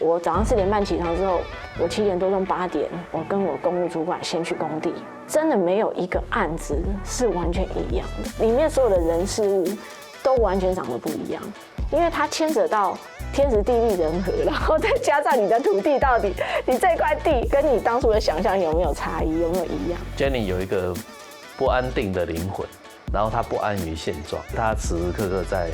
我早上4点半起床之后，我7点多钟8点，我跟我公务主管先去工地，真的没有一个案子是完全一样的，里面所有的人事物都完全长得不一样，因为它牵扯到天时地利人和，然后再加上你的土地到底，你这块地跟你当初的想象有没有差异，有没有一样 ？Jenny 有一个不安定的灵魂，然后她不安于现状，她时时刻刻在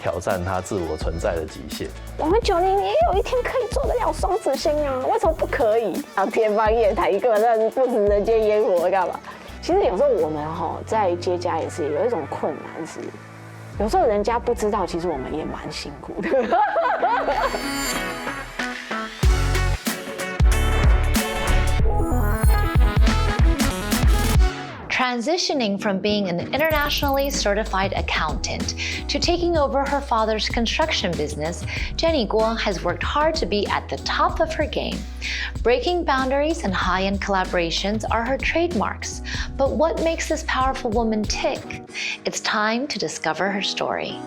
挑战她自我存在的极限。我们90年也有一天可以做得了双子星啊，为什么不可以？啊，天方夜谭，一个人不食人间烟火干嘛？其实有时候我们在接家也是有一种困难是。有时候人家不知道，其实我们也蛮辛苦的。Transitioning from being an internationally certified accountant to taking over her father's construction business, Jenny Guo has worked hard to be at the top of her game. Breaking boundaries and high-end collaborations are her trademarks. But what makes this powerful woman tick? It's time to discover her story.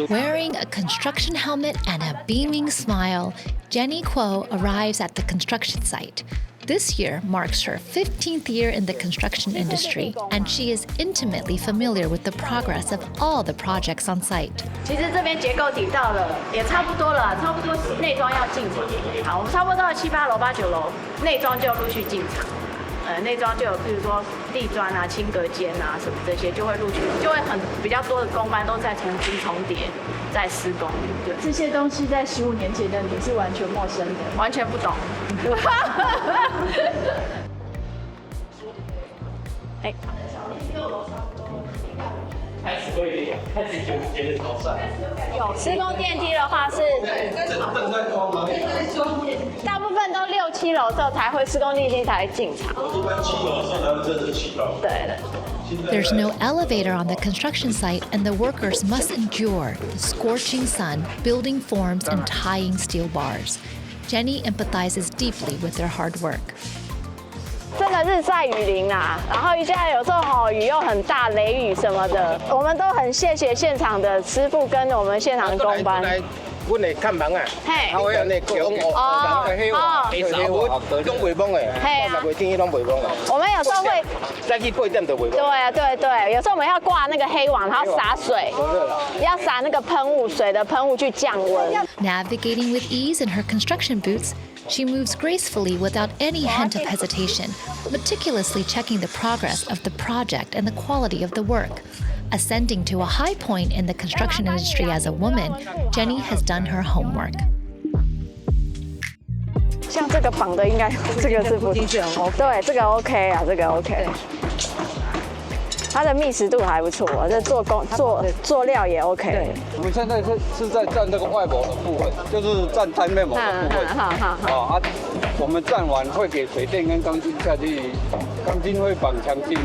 Wearing a construction helmet and a beaming smile, Jenny Kuo arrives at the construction site. This year marks her 15th year in the construction industry, and she is intimately familiar with the progress of all the projects on site. 其实这边结构底到了，也差不多了，差不多内装要进场。好，我们差不多到了7、8楼、8、9楼，内装就陆续进场。内装就有，比如说地砖啊、轻隔间啊什么这些，就会陆续，就会比较多的工班都在重新重叠，在施工。对，这些东西在15年前的你是完全陌生的，完全不懂。哎。开始觉得超帅。有施工电梯的话是，大部分都6、7楼之后才会施工电梯才会进场。一般7楼的时候才会真的起到。对的。There's no elevator on the construction site, and the workers must endure the scorching sun, building forms, and tying steel bars. Jenny empathizes deeply with their hard work. 真的日晒雨淋啦，然后一下有时候雨又很大，雷雨什么的，我们都很谢谢现场的师傅跟我们现场的工班。阮的看房啊，啊，我安尼叫人黑话，拢袂懵的，30月天拢袂懵的。我们有时候会再去8点就袂懵。对啊，对对，有时候我们要挂那个黑网，然后洒水，要洒那个喷雾，水的喷雾去降温。Navigating with ease in her construction boots, she moves gracefully without any hint of hesitation, meticulously checking the progress of the project and the quality of the work. Ascending to a high point in the construction industry as a woman, Jenny has done her homework. 像这个绑的应该这个是不对，这个 OK 啊，这个 OK。它的密实度还不错，这做料也 OK。我们现在是在站这个外膜的部分，就是站单面膜的部分。好。我们站完会给水电跟钢筋下去，钢筋会绑墙筋。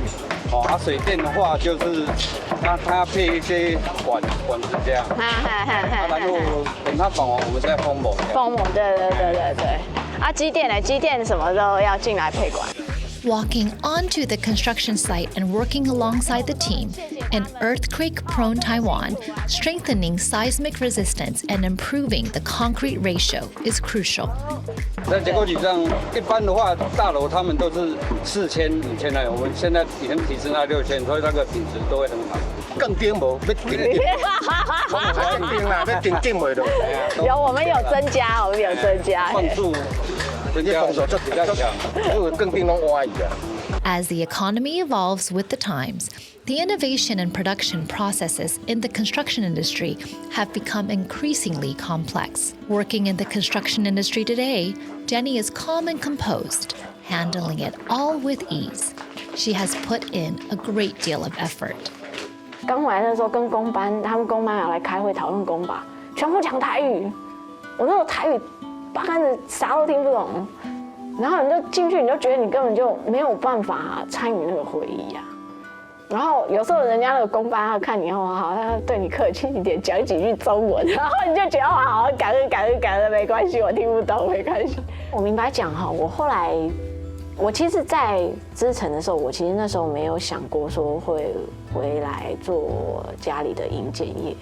水电的话就是它要配一些管子这样。然后等它绑完，我们再封膜。封膜，对。机电呢？机电什么都要进来配管。Walking onto the construction site and working alongside the team, in earthquake-prone Taiwan, strengthening seismic resistance and improving the concrete ratio is crucial. 在结构体上，一般的话，大楼他们都是4000、5000来，我们现在已经提升到6000，所以那个品质都会很好。更顶无，要顶啦，要顶袂落。有，我们有增加，放住。As the economy evolves with the times, the innovation and production processes in the construction industry have become increasingly complex. Working in the construction industry today, Jenny is calm and composed, handling it all with ease. She has put in a great deal of effort. 刚来的时候跟工班，他们工班要来开会讨论工法，全部讲台语。我那种台语八竿子啥都听不懂，然后你就进去，你就觉得你根本就没有办法参与那个会议啊。然后有时候人家那个工班要看你好像对你客气一点，讲几句中文，然后你就觉得好，感恩，没关系，我听不懂没关系。我明白讲我后来我其实，在资诚的时候，我其实那时候没有想过说会回来做家里的营建业，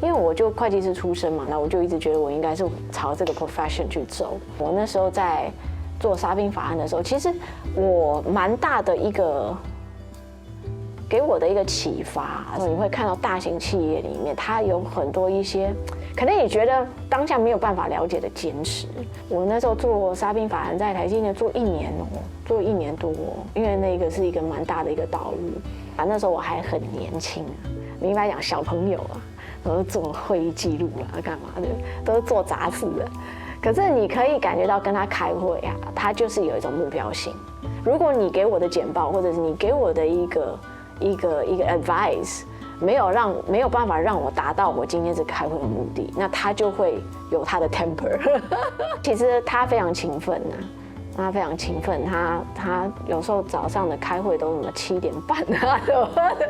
因为我就会计师出身嘛，那我就一直觉得我应该是朝这个 profession 去走。我那时候在做沙宾法案的时候，其实我蛮大的一个给我的一个启发，你会看到大型企业里面，它有很多一些可能你觉得当下没有办法了解的坚持。我那时候做沙宾法案在台积电做1年哦，做1年多哦，因为那个是一个蛮大的一个导入。那时候我还很年轻，明白讲小朋友啊，都是做会议记录啊，干嘛的，都是做杂事的。可是你可以感觉到跟他开会啊，他就是有一种目标性。如果你给我的简报，或者是你给我的一个 advice， 没有办法让我达到我今天这开会的目的，那他就会有他的 temper。其实他非常勤奋呐，他非常勤奋，他有时候早上的开会都什么7点半啊什么的，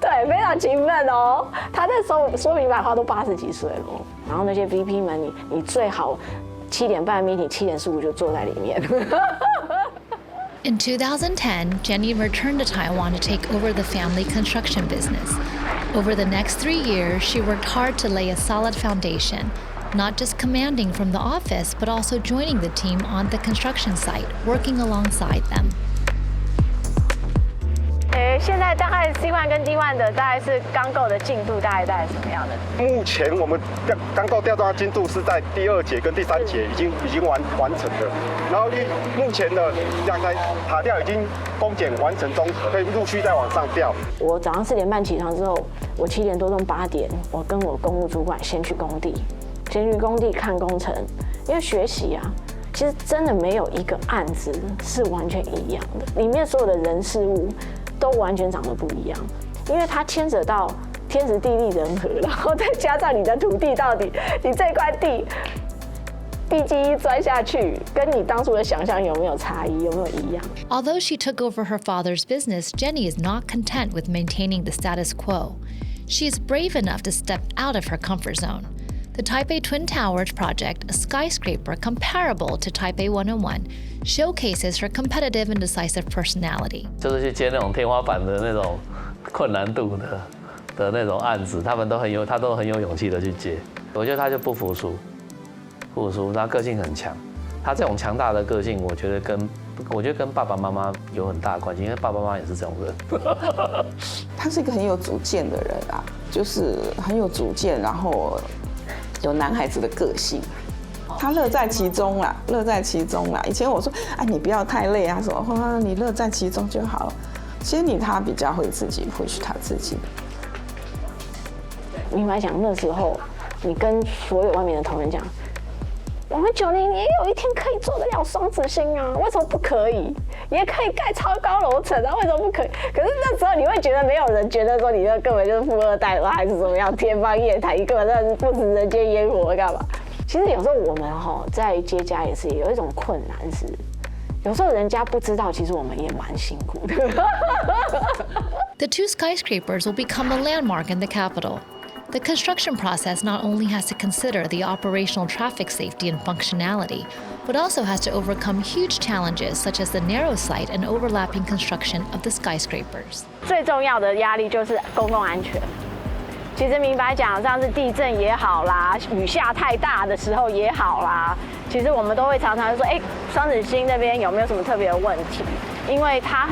对，非常勤奋哦。他那时候说明白话都80几岁了，然后那些 VP 们，你最好7点半 meeting7点15就坐在里面。In 2010, Jenny returned to Taiwan to take over the family construction business. Over the next 3 years, she worked hard to lay a solid foundation, not just commanding from the office, but also joining the team on the construction site, working alongside them. 现在大概 C1 跟 D1 的大概是钢构的进度大概什么样的？目前我们钢构吊装进度是在第2节跟第3节已经完成的，然后目前的两台塔吊已经工检完成中，可以陆续再往上吊。我早上4点半起床之后，我7点多钟8点，我跟我公务主管先去工地看工程，因为学习啊。其实真的没有一个案子是完全一样的，里面所有的人事物都完全长得不一样，因为它牵扯到天时地利人和，然后再加上你的土地到底，你这块地基一钻下去，跟你当初的想象有没有差异，有没有一样？ Although she took over her father's business, Jenny is not content with maintaining the status quo. She is brave enough to step out of her comfort zone. The Taipei Twin Towers project, a skyscraper comparable to Taipei 101, showcases her competitive and decisive personality. 就是去接那种天花板的那种困难度的那种案子，他都很有勇气的去接。我觉得他就不服输，他个性很强。他这种强大的个性，我觉得跟爸爸妈妈有很大的关系，因为爸爸妈妈也是这种人。他是一个很有主见的人啊，就是很有主见，然后有男孩子的个性，他乐在其中啦，以前我说，哎，你不要太累啊，什么，你乐在其中就好了。其实他比较会自己push他自己。明白讲，那时候你跟所有外面的同仁讲，我们90也有一天可以做得了双子星啊，为什么不可以？也可以盖超高楼层啊，为什么不可以？可是那时候你会觉得没有人觉得说你那根本就是富2代，还是怎么样，天方夜谭，根本那是不食人间烟火，干嘛？其实有时候我们在接家也是有一种困难是，有时候人家不知道，其实我们也蛮辛苦的。The 2 skyscrapers will become a landmark in the capital. The construction process not only has to consider the operational traffic safety and functionality, but also has to overcome huge challenges such as the narrow site and overlapping construction of the skyscrapers. 最重要的压力就是公共安全。其实明白讲，像是地震也好啦，雨下太大的时候也好啦，其实我们都会常常说，双子星那边有没有什么特别的问题？因为它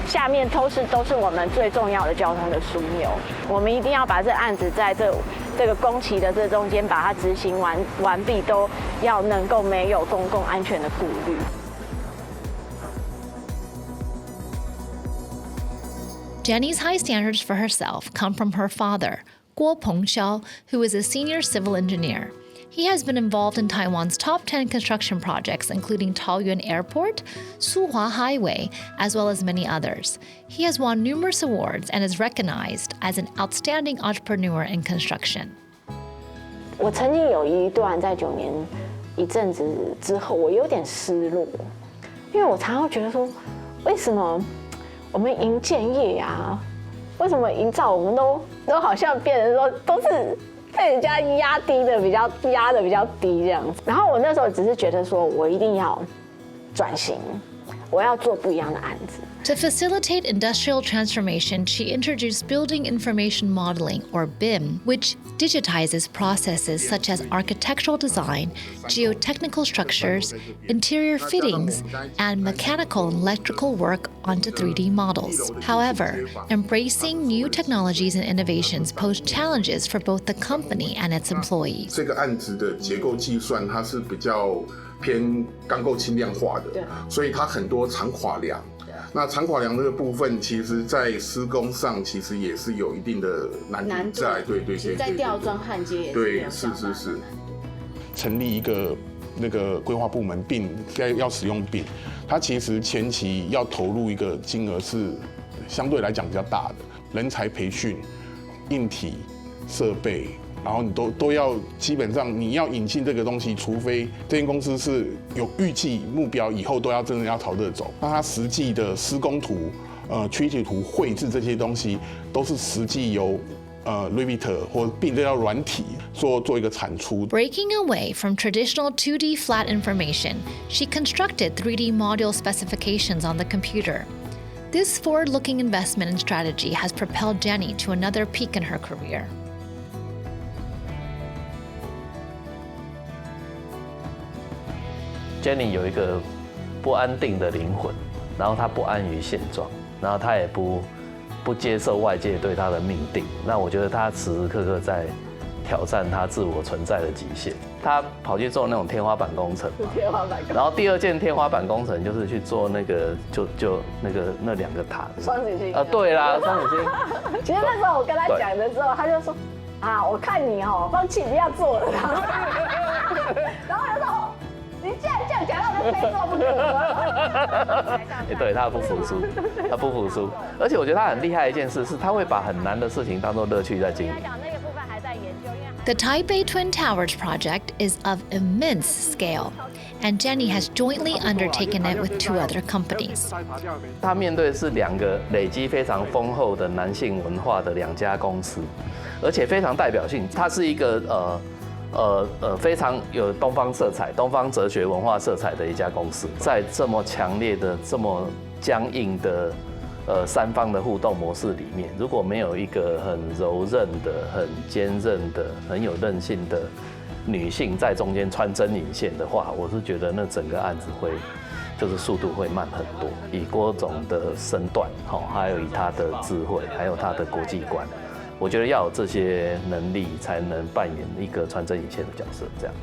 下面都是我们最重要的交通的枢纽，我们一定要把这案子在这个工期的这中间把它执行完毕，都要能够没有公共安全的顾虑。Jenny's high standards for herself come from her father, Guo Pengxiao, who is a senior civil engineer. He has been involved in Taiwan's top 10 construction projects, including Taoyuan Airport, Suhua Highway, as well as many others. He has won numerous awards and is recognized as an outstanding entrepreneur in construction. 我曾经有一段在9年一阵子之后，我有点失落，因为我常常觉得说，为什么我们营建业啊，为什么营造我们都好像变成说都是被人家压得比较低这样子。然后我那时候只是觉得说我一定要转型，我要做不一样的案子。To facilitate industrial transformation, she introduced Building Information Modeling, or BIM, which digitizes processes such as architectural design, geotechnical structures, interior fittings, and mechanical and electrical work onto 3D models. However, embracing new technologies and innovations pose challenges for both the company and its employees. 这个案子的结构计算，它是比较偏钢构轻量化的，所以它很多长垮梁。那长垮梁这个部分，其实在施工上其实也是有一定的难度在，对，在吊装焊接也对，是。成立一个那个规划部门并要使用并，它其实前期要投入一个金额是相对来讲比较大的，人才培训、硬体设备。然后你都要基本上你要引进这个东西，除非这间公司是有预计目标，以后都要真的要朝这走。那它实际的施工图、区域图绘制这些东西，都是实际由Revit 或并这叫软体做一个产出。Breaking away from traditional 2D flat information, she constructed 3D module specifications on the computer. This forward-looking investment and strategy has propelled Jenny to another peak in her career. Jenny 有一个不安定的灵魂，然后她不安于现状，然后她也不接受外界对她的命定。那我觉得她时时刻刻在挑战她自我存在的极限。她跑去做那种天花板工程嘛，然后第二件天花板工程就是去做那个就那2个塔。双子星。对啦，双子星。其实那时候我跟他讲的时候，他就说我看你放弃不要做了。然后就说。你既然这样讲，那就非做不可。对，他不服输，而且我觉得他很厉害的一件事是，他会把很难的事情当做乐趣在经营。The Taipei Twin Towers project is of immense scale, and Jenny has jointly undertaken it with 2 other companies. 他面对的是2个累积非常丰厚的男性文化的2家公司，而且非常代表性。它是一个非常有东方色彩、东方哲学文化色彩的一家公司，在这么强烈的、这么僵硬的3方的互动模式里面，如果没有一个很柔韧的、很坚韧的、很有韧性的女性在中间穿针引线的话，我是觉得那整个案子就是速度会慢很多。以郭总的身段，还有以他的智慧，还有他的国际观。我觉得要有这些能力，才能扮演一个穿针引线的角色。这样。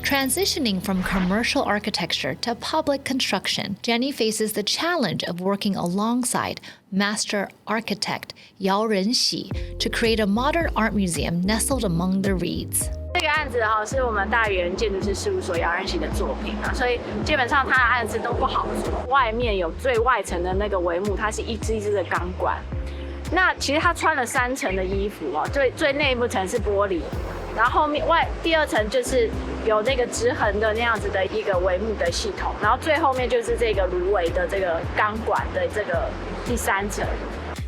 Transitioning from commercial architecture to public construction, Jenny faces the challenge of working alongside master architect Yao Renxi to create a modern art museum nestled among the reeds. 这个案子是我们大元建筑师事务所姚仁喜的作品所以基本上他的案子都不好做。外面有最外层的那个帷幕，它是一只一只的钢管。那其实他穿了3层的衣服最内部层是玻璃，然后后面第2层就是有那个直横的那样子的一个帷幕的系统，然后最后面就是这个芦苇的这个钢管的这个第3层。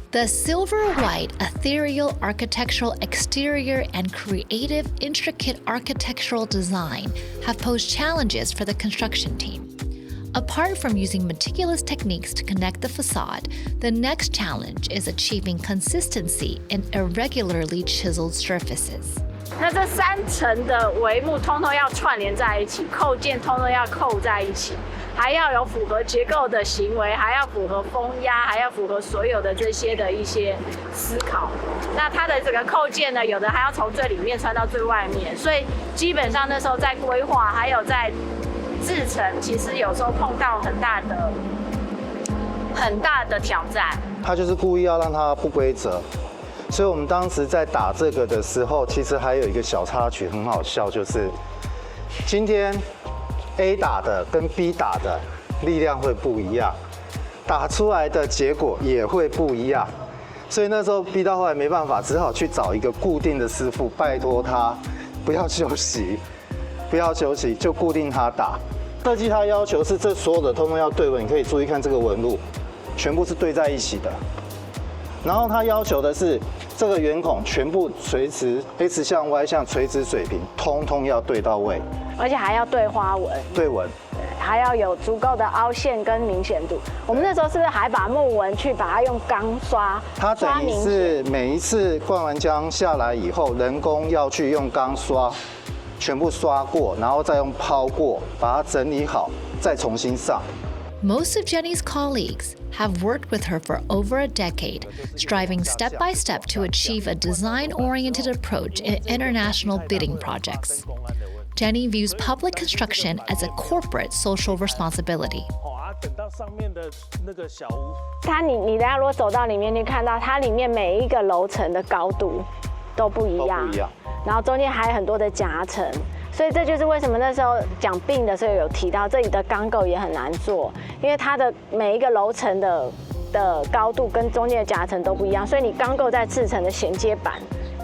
The silver white, ethereal architectural exterior and creative, intricate architectural design have posed challenges for the construction team. Apart from using meticulous techniques to connect the facade, the next challenge is achieving consistency in irregularly chiseled surfaces. 那这3层的帷幕通通要串联在一起，扣件通通要扣在一起，还要有符合结构的行为，还要符合风压，还要符合所有的这些的一些思考。那它的这个扣件呢，有的还要从最里面穿到最外面，所以基本上那时候在规划还有在制程，其实有时候碰到很大的挑战。他就是故意要让它不规则，所以我们当时在打这个的时候，其实还有一个小插曲很好笑，就是今天 A 打的跟 B 打的力量会不一样，打出来的结果也会不一样。所以那时候 B 到后来没办法，只好去找一个固定的师傅，拜托他不要休息，就固定他打。设计他要求是这所有的通通要对纹，你可以注意看这个纹路，全部是对在一起的。然后他要求的是这个圆孔全部垂直 ，X 向 Y 向垂直水平，通通要对到位，而且还要对花纹。对纹，还要有足够的凹陷跟明显度。我们那时候是不是还把木纹去把它用钢刷？它等于是每一次灌完浆下来以后，人工要去用钢刷全部刷过，然后再用抛过，把它整理好，再重新上。Most of Jenny's colleagues have worked with her for over a decade, striving step by step to achieve a design-oriented approach in international bidding projects. Jenny views public construction as a corporate social responsibility. 你等下如果走到里面，你看到它里面每一个楼层的高度都不一样，然后中间还有很多的夹层。所以这就是为什么那时候讲病的时候有提到，这里的钢构也很难做，因为它的每一个楼层的高度跟中间的夹层都不一样，所以你钢构在制成的衔接板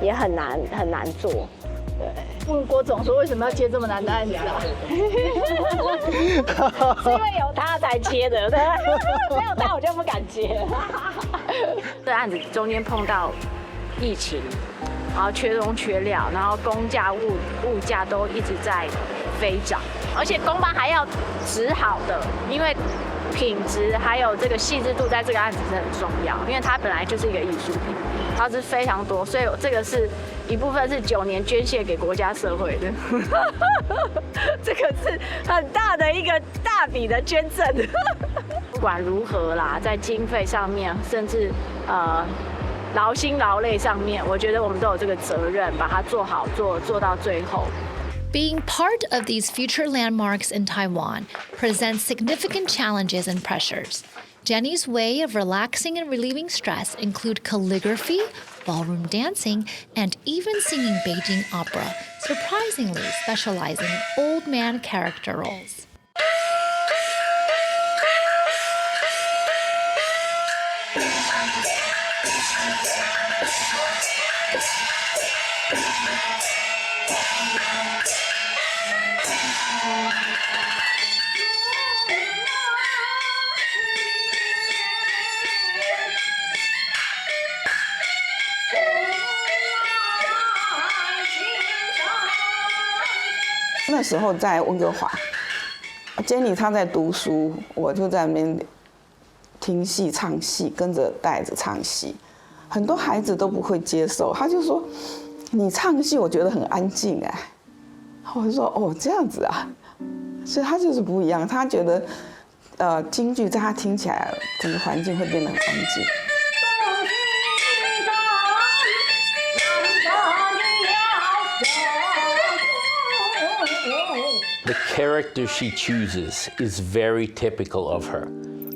也很难做。对，问郭总说为什么要接这么难的案子啊？是因为有他才接的，对，没有他我就不敢接。这案子中间碰到疫情。然后缺工缺料，然后工价、物价都一直在飞涨，而且工班还要质好的，因为品质还有这个细致度在这个案子是很重要，因为它本来就是一个艺术品，它是非常多，所以这个是一部分是9年捐献给国家社会的，这个是很大的一个大笔的捐赠。不管如何啦，在经费上面，甚至劳心劳累上面，我觉得我们都有这个责任，把它做好，做到最后。Being part of these future landmarks in Taiwan presents significant challenges and pressures. Jenny's way of relaxing and relieving stress include calligraphy, ballroom dancing, and even singing Beijing opera, surprisingly specializing in old man character roles.那时候在温哥华 ，Jenny 她在读书，我就在那边听戏、唱戏，跟着带着唱戏。很多孩子都不会接受，他就说：“你唱戏，我觉得很安静哎。”我就说：“哦，这样子啊。”所以他就是不一样，他觉得京剧在他听起来，整个环境会变得很安静。The character she chooses is very typical of her.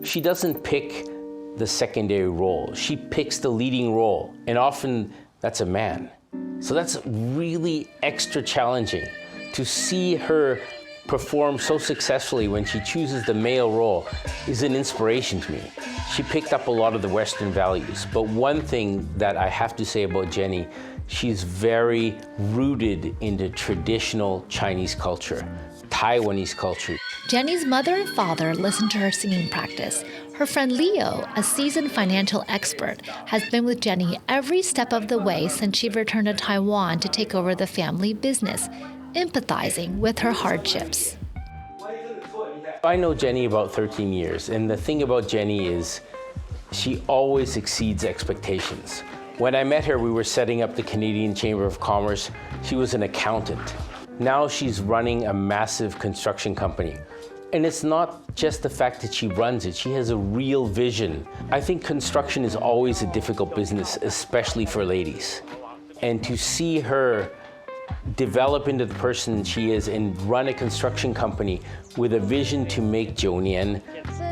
She doesn't pick the secondary role. She picks the leading role, and often that's a man. So that's really extra challenging to see her perform so successfully when she chooses the male role is an inspiration to me. She picked up a lot of the Western values, but one thing that I have to say about Jenny, she's very rooted in the traditional Chinese culture, Taiwanese culture. Jenny's mother and father listen to her singing practice. Her friend Leo, a seasoned financial expert, has been with Jenny every step of the way since she returned to Taiwan to take over the family business, empathizing with her hardships. I know Jenny about 13 years, and the thing about Jenny is she always exceeds expectations. When I met her, we were setting up the Canadian Chamber of Commerce. She was an accountant. Now she's running a massive construction company. And it's not just the fact that she runs it, she has a real vision. I think construction is always a difficult business, especially for ladies. And to see her develop into the person she is and run a construction company with a vision to make Jiunian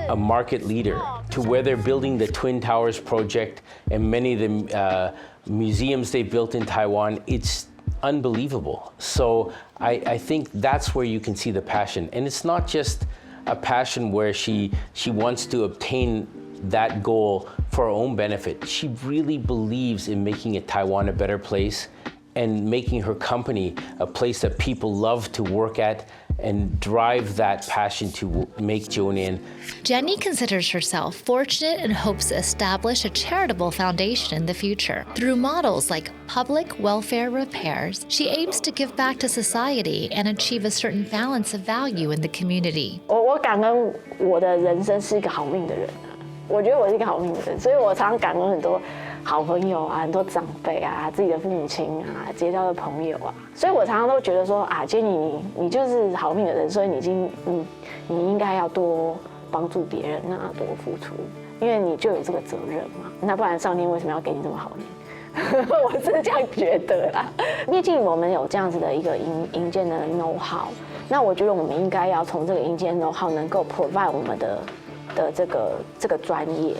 a market leader, to where they're building the Twin Towers project and many of the museums they built in Taiwan, it's unbelievable. So I think that's where you can see the passion. And it's not just a passion where she wants to obtain that goal for her own benefit. She really believes in making Taiwan a better place and making her company a place that people love to work at and drive that passion to make Jonan. Jenny considers herself fortunate and hopes to establish a charitable foundation in the future. Through models like public welfare repairs, she aims to give back to society and achieve a certain balance of value in the community. 我感恩我的人生是一个好命的人啊，我觉得我是一个好命的人，所以我常常感恩很多好朋友啊，很多长辈啊，自己的父母亲啊，结交的朋友啊，所以我常常都觉得说啊，Jenny你就是好命的人，所以你应该要多帮助别人啊，多付出，因为你就有这个责任嘛，那不然上天为什么要给你这么好命？我是这样觉得啦，毕竟我们有这样子的一个营建的 know how， 那我觉得我们应该要从这个营建 know how 能够 provide 我们的这个专业。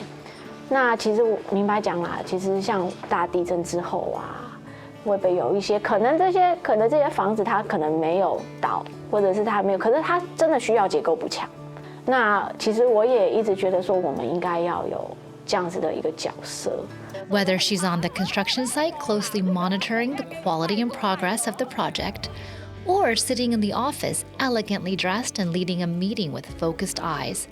那其实明白讲啦，其实像大地震之后啊，会不会有一些可能这些房子它可能没有倒，或者是它没有，可是它真的需要结构补强。那其实我也一直觉得说，我们应该要有这样子的一个角色。Whether she's on the construction site closely monitoring the quality and progress of the project, or sitting in the office elegantly dressed and leading a meeting with focused eyes,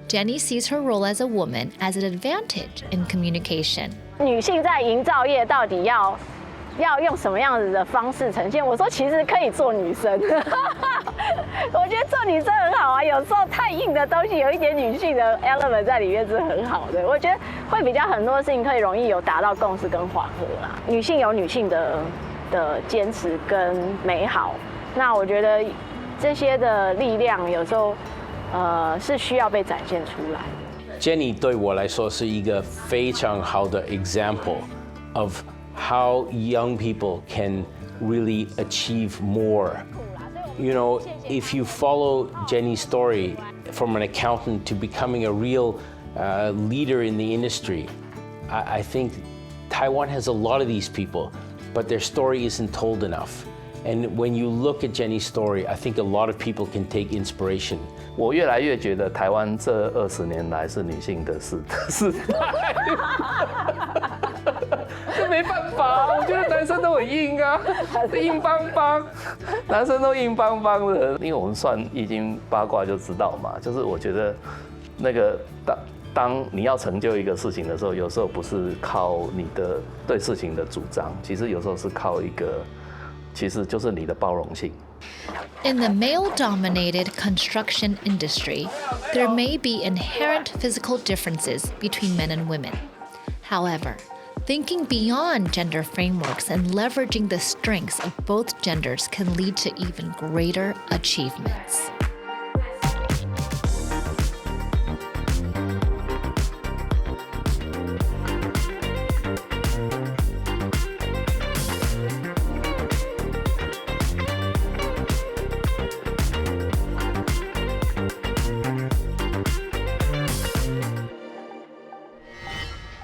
Jenny sees her role as a woman as an advantage in communication. 女性在营造业到底要用什么样子的方式呈现？我说其实可以做女生，我觉得做女生很好啊。有时候太硬的东西有一点女性的 element 在里面是很好的。我觉得会比较很多事情可以容易有达到共识跟缓和啦。女性有女性的坚持跟美好，那我觉得这些的力量有时候是需要被展现出来。Jenny 对我来说是一个非常好的 example of how young people can really achieve more. You know, if you follow Jenny's story from an accountant to becoming a real leader in the industry, I think Taiwan has a lot of these people, but their story isn't told enough. And when you look at Jenny's story, I think a lot of people can take inspiration. 我越来越觉得台湾这20年来是女性的时代。这没办法，我觉得男生都很硬啊，硬邦邦，男生都硬邦邦的。因为我们算易经八卦就知道嘛，就是我觉得那个当你要成就一个事情的时候，有时候不是靠你的对事情的主张，其实有时候是靠一个，其实就是你的包容性。In the male-dominated construction industry, there may be inherent physical differences between men and women. However, thinking beyond gender frameworks and leveraging the strengths of both genders can lead to even greater achievements.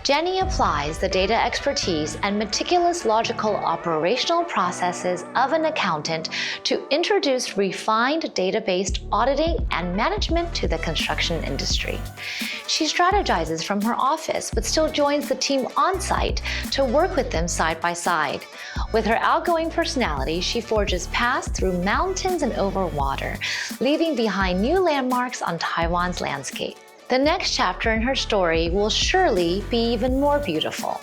Jenny applies the data expertise and meticulous logical operational processes of an accountant to introduce refined data-based auditing and management to the construction industry. She strategizes from her office, but still joins the team on site to work with them side by side. With her outgoing personality, she forges paths through mountains and over water, leaving behind new landmarks on Taiwan's landscape. The next chapter in her story will surely be even more beautiful.